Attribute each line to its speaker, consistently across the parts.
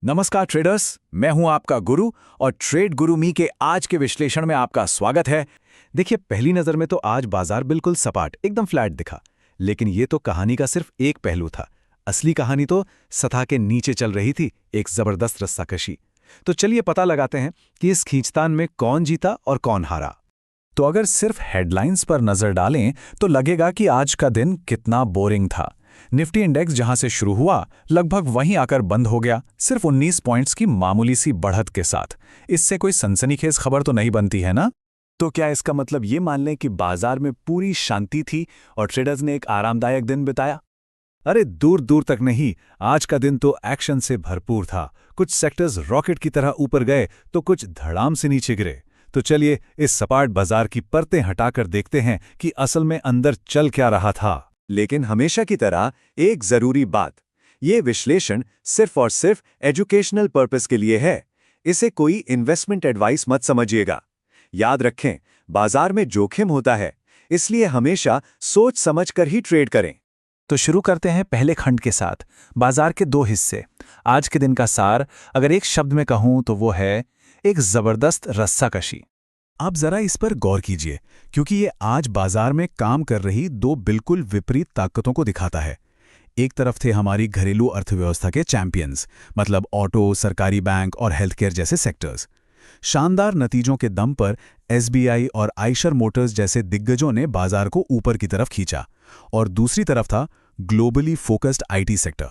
Speaker 1: नमस्कार ट्रेडर्स, मैं हूं आपका गुरु और ट्रेड गुरु मी के आज के विश्लेषण में आपका स्वागत है। देखिए, पहली नजर में तो आज बाजार बिल्कुल सपाट, एकदम फ्लैट दिखा, लेकिन ये तो कहानी का सिर्फ एक पहलू था। असली कहानी तो सतह के नीचे चल रही थी, एक जबरदस्त रस्साकशी। तो चलिए पता लगाते हैं कि इस खींचतान में कौन जीता और कौन हारा। तो अगर सिर्फ हेडलाइंस पर नजर डालें तो लगेगा कि आज का दिन कितना बोरिंग था। निफ्टी इंडेक्स जहां से शुरू हुआ लगभग वहीं आकर बंद हो गया, सिर्फ 19 पॉइंट्स की मामूली सी बढ़त के साथ। इससे कोई सनसनीखेज खबर तो नहीं बनती है ना? तो क्या इसका मतलब ये मान लें कि बाजार में पूरी शांति थी और ट्रेडर्स ने एक आरामदायक दिन बिताया? अरे दूर दूर तक नहीं, आज का दिन तो एक्शन से भरपूर था। कुछ सेक्टर्स रॉकेट की तरह ऊपर गए तो कुछ धड़ाम से नीचे गिरे। तो चलिए इस सपाट बाजार की परतें हटाकर देखते हैं कि असल में अंदर चल क्या रहा था।
Speaker 2: लेकिन हमेशा की तरह एक जरूरी बात, ये विश्लेषण सिर्फ और सिर्फ एजुकेशनल पर्पस के लिए है। इसे कोई इन्वेस्टमेंट एडवाइस मत समझिएगा। याद रखें, बाजार में जोखिम होता है, इसलिए हमेशा सोच समझकर ही ट्रेड करें।
Speaker 1: तो शुरू करते हैं पहले खंड के साथ, बाजार के दो हिस्से। आज के दिन का सार अगर एक शब्द में कहूं तो वो है एक जबरदस्त रस्साकशी। आप जरा इस पर गौर कीजिए, क्योंकि ये आज बाजार में काम कर रही दो बिल्कुल विपरीत ताकतों को दिखाता है। एक तरफ थे हमारी घरेलू अर्थव्यवस्था के चैंपियंस, मतलब ऑटो, सरकारी बैंक और हेल्थ केयर जैसे सेक्टर्स। शानदार नतीजों के दम पर एसबीआई और आइशर मोटर्स जैसे दिग्गजों ने बाजार को ऊपर की तरफ खींचा। और दूसरी तरफ था globally focused IT sector.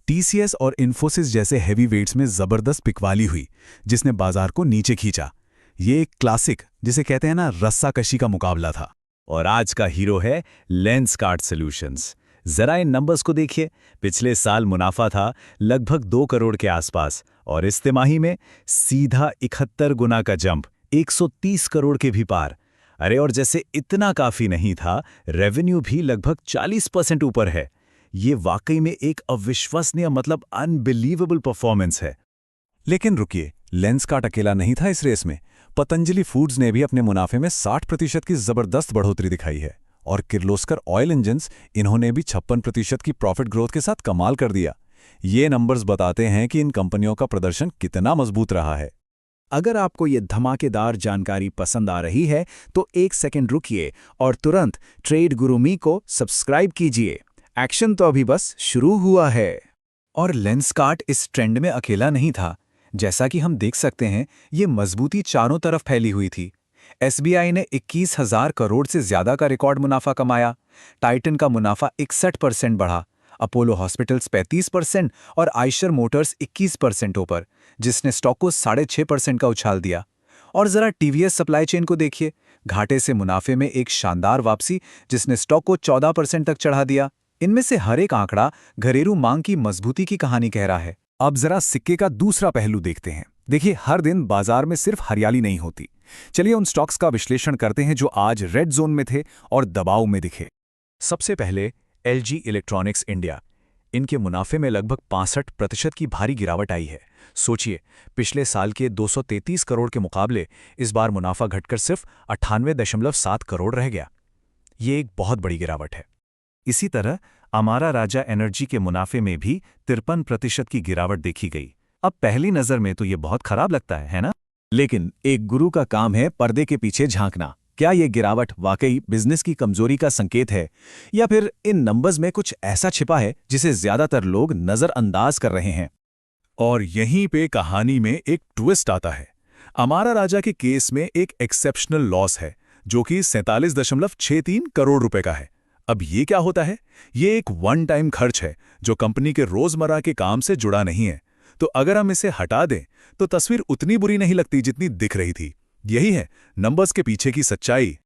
Speaker 1: TCS और इन्फोसिस जैसे हैवी वेट्स में जबरदस्त पिकवाली हुई, जिसने बाजार को नीचे खींचा। ये एक क्लासिक, जिसे कहते हैं ना, रस्साकशी का मुकाबला था।
Speaker 2: और आज का हीरो है लेंसकार्ट सॉल्यूशंस। जरा इन नंबर्स को देखिए। पिछले साल मुनाफा था लगभग 2 करोड़ के आसपास और इस तिमाही में सीधा 71 गुना का जंप, 130 करोड़ के भी पार। अरे और जैसे इतना काफी नहीं था, रेवेन्यू भी लगभग 40% ऊपर है। ये वाकई में एक अविश्वसनीय, मतलब अनबिलीवेबल परफॉर्मेंस है।
Speaker 1: लेकिन रुकिए, लेंसकार्ट अकेला नहीं था इस रेस में। पतंजलि फूड्स ने भी अपने मुनाफे में 60% की जबरदस्त बढ़ोतरी दिखाई है। और किर्लोस्कर ऑयल इंजन्स, इन्होंने भी 56% की प्रॉफिट ग्रोथ के साथ कमाल कर दिया। ये नंबर्स बताते हैं कि इन कंपनियों का प्रदर्शन कितना मजबूत रहा है। अगर आपको ये धमाकेदार जानकारी पसंद आ रही है तो एक सेकंड रुकिए और तुरंत ट्रेड गुरु मी को सब्सक्राइब कीजिए। एक्शन तो अभी बस शुरू हुआ है। और लेंसकार्ट इस ट्रेंड में अकेला नहीं था। जैसा कि हम देख सकते हैं, ये मजबूती चारों तरफ फैली हुई थी। एसबीआई ने 21,000 करोड़ से ज्यादा का रिकॉर्ड मुनाफा कमाया। टाइटन का मुनाफा 61% बढ़ा। अपोलो हॉस्पिटल्स 35% और आइशर मोटर्स 21% ऊपर, जिसने स्टॉक को 6.5% का उछाल दिया। और जरा टीवीएस सप्लाई चेन को देखिए, घाटे से मुनाफे में एक शानदार वापसी, जिसने स्टॉक को 14% तक चढ़ा दिया। इनमें से हर एक आंकड़ा घरेलू मांग की मजबूती की कहानी कह रहा है। अब जरा सिक्के का दूसरा पहलू देखते हैं। देखिए, हर दिन बाजार में सिर्फ हरियाली नहीं होती। चलिए उन स्टॉक्स का विश्लेषण करते हैं जो आज रेड जोन में थे और दबाव में दिखे। सबसे पहले एलजी इलेक्ट्रॉनिक्स इंडिया। इनके मुनाफे में लगभग 65% की भारी गिरावट आई है। सोचिए, पिछले साल के 233 करोड़ के मुकाबले इस बार मुनाफा घटकर सिर्फ 98.7 करोड़ रह गया। ये एक बहुत बड़ी गिरावट है। इसी तरह अमारा राजा एनर्जी के मुनाफे में भी 53% की गिरावट देखी गई। अब पहली नजर में तो ये बहुत खराब लगता है ना? लेकिन एक गुरु का काम है पर्दे के पीछे झांकना। क्या ये गिरावट वाकई बिजनेस की कमजोरी का संकेत है, या फिर इन नंबर्स में कुछ ऐसा छिपा है जिसे ज्यादातर लोग नजरअंदाज कर रहे हैं? और यहीं पे कहानी में एक ट्विस्ट आता है। अमारा राजा के केस में एक एक्सेप्शनल लॉस है, जो कि 47.63 करोड़ रुपए का है। अब ये क्या होता है? ये एक वन टाइम खर्च है जो कंपनी के रोजमर्रा के काम से जुड़ा नहीं है। तो अगर हम इसे हटा दें तो तस्वीर उतनी बुरी नहीं लगती जितनी दिख रही थी। यही है नंबर्स के पीछे की सच्चाई।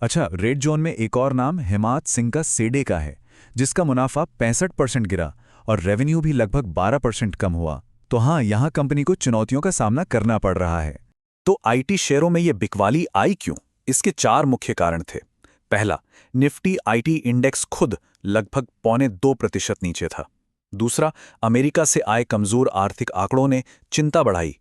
Speaker 1: अच्छा, रेड जोन में एक और नाम हेमंत सिंह का सेडे का है, जिसका मुनाफा 65% गिरा और रेवेन्यू भी लगभग 12% कम हुआ। तो हाँ, यहां कंपनी को चुनौतियों का सामना करना पड़ रहा है। तो आईटी शेयरों में ये बिकवाली आई क्यों? इसके 4 मुख्य कारण थे। पहला, निफ्टी आईटी इंडेक्स खुद लगभग 1.25% नीचे था। दूसरा, अमेरिका से आए कमजोर आर्थिक आंकड़ों ने चिंता बढ़ाई।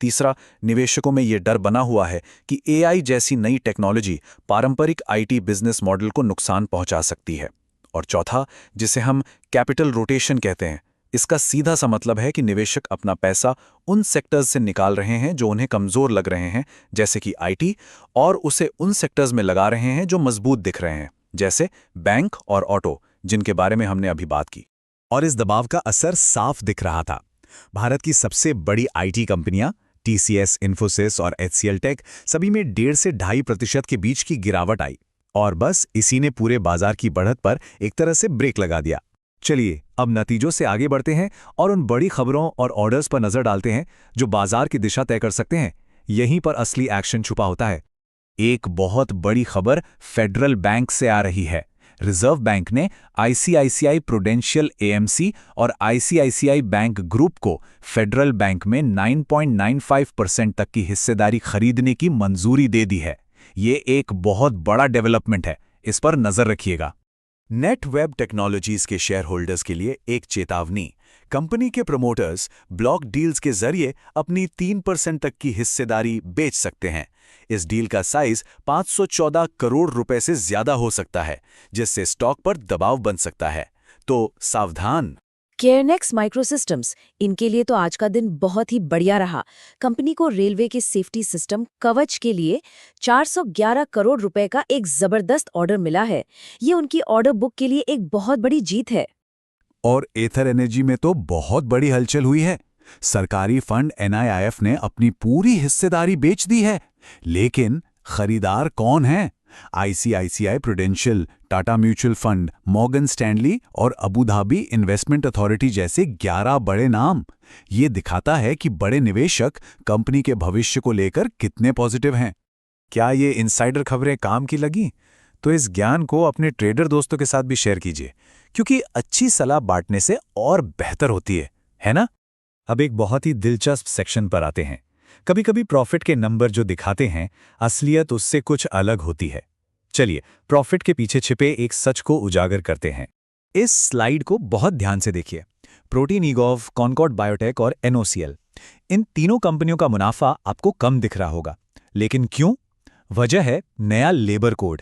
Speaker 1: तीसरा, निवेशकों में यह डर बना हुआ है कि एआई जैसी नई टेक्नोलॉजी पारंपरिक आईटी बिजनेस मॉडल को नुकसान पहुंचा सकती है। और चौथा, जिसे हम कैपिटल रोटेशन कहते हैं, इसका सीधा सा मतलब है कि निवेशक अपना पैसा उन सेक्टर्स से निकाल रहे हैं जो उन्हें कमजोर लग रहे हैं, जैसे कि आईटी, और उसे उन सेक्टर्स में लगा रहे हैं जो मजबूत दिख रहे हैं, जैसे बैंक और ऑटो, जिनके बारे में हमने अभी बात की।
Speaker 2: और इस दबाव का असर साफ दिख रहा था। भारत की सबसे बड़ी आईटी कंपनियां टीसीएस, इन्फोसिस और एचसीएल टेक सभी में 1.5 से 2.5% के बीच की गिरावट आई, और बस इसी ने पूरे बाजार की बढ़त पर एक तरह से ब्रेक लगा दिया। चलिए अब नतीजों से आगे बढ़ते हैं और उन बड़ी खबरों और ऑर्डर्स पर नजर डालते हैं जो बाजार की दिशा तय कर सकते हैं। यहीं पर असली एक्शन छुपा होता है। एक बहुत बड़ी खबर फेडरल बैंक से आ रही है। रिजर्व बैंक ने आईसीआईसीआई प्रूडेंशियल एएमसी और आईसीआईसीआई बैंक ग्रुप को फेडरल बैंक में 9.95% तक की हिस्सेदारी खरीदने की मंजूरी दे दी है। ये एक बहुत बड़ा डेवलपमेंट है, इस पर नजर रखिएगा। नेटवेब टेक्नोलॉजीज के शेयर होल्डर्स के लिए एक चेतावनी। कंपनी के प्रमोटर्स ब्लॉक डील्स के जरिए अपनी 3% तक की हिस्सेदारी बेच सकते हैं। इस डील का साइज 514 करोड़ रुपए से ज्यादा हो सकता है, जिससे स्टॉक पर दबाव बन सकता है। तो सावधान।
Speaker 3: केयरनेक्स माइक्रोसिस्टम्स, इनके लिए तो आज का दिन बहुत ही बढ़िया रहा। कंपनी को रेलवे के सेफ्टी सिस्टम कवच के लिए 411 करोड़ रुपए का एक जबरदस्त ऑर्डर मिला है। ये उनकी ऑर्डर बुक के लिए एक बहुत बड़ी जीत है।
Speaker 2: और एथर एनर्जी में तो बहुत बड़ी हलचल हुई है। सरकारी फंड एनआईआईएफ ने अपनी पूरी हिस्सेदारी बेच दी है, लेकिन खरीदार कौन है? ICICI prudential, Tata mutual fund, Morgan Stanley और अबू धाबी इन्वेस्टमेंट अथॉरिटी जैसे 11 बड़े नाम। ये दिखाता है कि बड़े निवेशक कंपनी के भविष्य को लेकर कितने पॉजिटिव हैं। क्या ये इनसाइडर खबरें काम की लगी? तो इस ज्ञान को अपने ट्रेडर दोस्तों के साथ भी शेयर कीजिए, क्योंकि अच्छी सलाह बांटने से और बेहतर होती है ना? अब एक बहुत ही दिलचस्प सेक्शन पर आते हैं। कभी कभी प्रॉफिट के नंबर जो दिखाते हैं, असलियत उससे कुछ अलग होती है। चलिए प्रॉफिट के पीछे छिपे एक सच को उजागर करते हैं। इस स्लाइड को बहुत ध्यान से देखिए। प्रोटीन ईगॉव, कॉनकॉर्ड बायोटेक और एनओसीएल, इन तीनों कंपनियों का मुनाफा आपको कम दिख रहा होगा, लेकिन क्यों? वजह है नया लेबर कोड।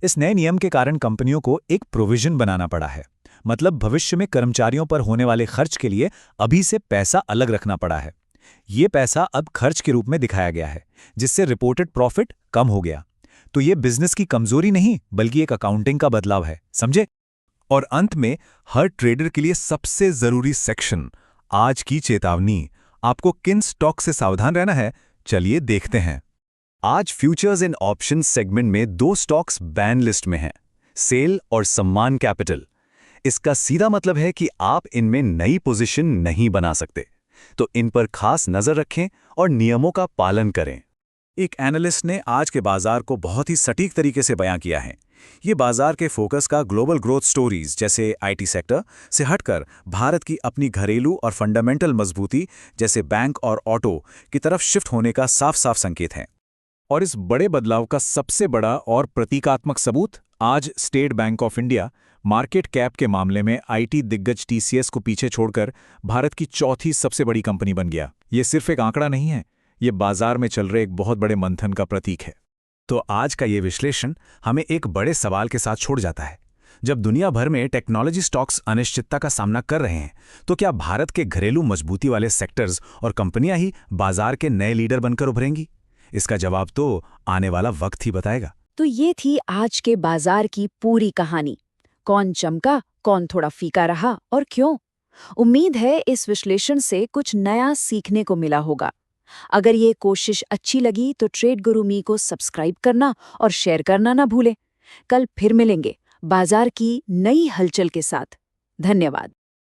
Speaker 2: इस नए नियम के कारण कंपनियों को एक प्रोविजन बनाना पड़ा है। मतलब भविष्य में कर्मचारियों पर होने वाले खर्च के लिए अभी से पैसा अलग रखना पड़ा है। ये पैसा अब खर्च के रूप में दिखाया गया है, जिससे रिपोर्टेड प्रॉफिट कम हो गया। तो ये बिजनेस की कमजोरी नहीं, बल्कि एक अकाउंटिंग का बदलाव है, समझे? और अंत में हर ट्रेडर के लिए सबसे जरूरी सेक्शन, आज की चेतावनी। आपको किन स्टॉक से सावधान रहना है, चलिए देखते हैं। आज फ्यूचर्स एंड ऑप्शंस सेगमेंट में 2 स्टॉक्स बैन लिस्ट में हैं, सेल और सम्मान कैपिटल। इसका सीधा मतलब है कि आप इनमें नई पोजीशन नहीं बना सकते, तो इन पर खास नजर रखें और नियमों का पालन करें। एक एनालिस्ट ने आज के बाजार को बहुत ही सटीक तरीके से बयां किया है। ये बाजार के फोकस का ग्लोबल ग्रोथ स्टोरीज जैसे आईटी सेक्टर से हटकर भारत की अपनी घरेलू और फंडामेंटल मजबूती जैसे बैंक और ऑटो की तरफ शिफ्ट होने का साफ साफ संकेत है। और इस बड़े बदलाव का सबसे बड़ा और प्रतीकात्मक सबूत आज state bank of India market cap के मामले में आईटी दिग्गज टीसीएस को पीछे छोड़कर भारत की चौथी सबसे बड़ी कंपनी बन गया। ये सिर्फ एक आंकड़ा नहीं है, ये बाजार में चल रहे एक बहुत बड़े मंथन का प्रतीक है। तो आज का ये विश्लेषण हमें एक बड़े सवाल के साथ छोड़ जाता है। जब दुनिया भर में टेक्नोलॉजी स्टॉक्स अनिश्चितता का सामना कर रहे हैं, तो क्या भारत के घरेलू मजबूती वाले सेक्टर्स और कंपनियां ही बाजार के नए लीडर बनकर उभरेंगी? इसका जवाब तो आने वाला वक्त ही बताएगा।
Speaker 3: तो ये थी आज के बाजार की पूरी कहानी। कौन चमका, कौन थोड़ा फीका रहा और क्यों? उम्मीद है इस विश्लेषण से कुछ नया सीखने को मिला होगा। अगर ये कोशिश अच्छी लगी तो ट्रेड गुरु मी को सब्सक्राइब करना और शेयर करना ना भूलें। कल फिर मिलेंगे बाजार की नई हलचल के साथ। धन्यवाद।